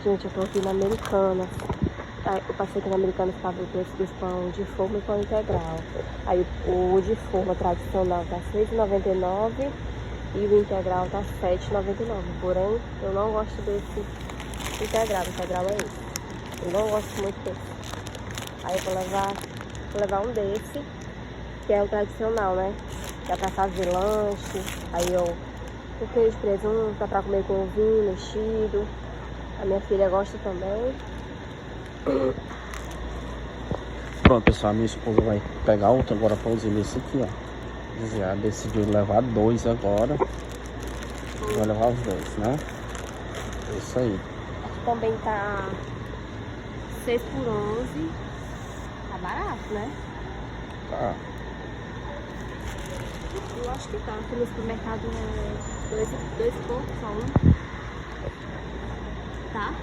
Gente, eu tô aqui na Americanas. Eu passei aqui na Americanas pra ver o preço dos pão de forma e pão integral. Aí o de forma tradicional tá R$6,99 e o integral tá R$7,99. Porém, eu não gosto desse integral. O integral é esse. Eu não gosto muito desse. Aí eu vou levar um desse, que é o tradicional, né? Dá pra fazer lanche. Aí eu o queijo, presunto, dá pra comer com ovinho mexido. A minha filha gosta também. Pronto, pessoal, minha esposa vai pegar outro agora pra usar esse aqui, ó. Já decidiu levar 2 agora. Vai levar os 2, né? É isso aí. Aqui também tá 6 por 11. Tá barato, né? Tá. Eu acho que tá. Aqui no supermercado é 2 poucos, só um. Tá?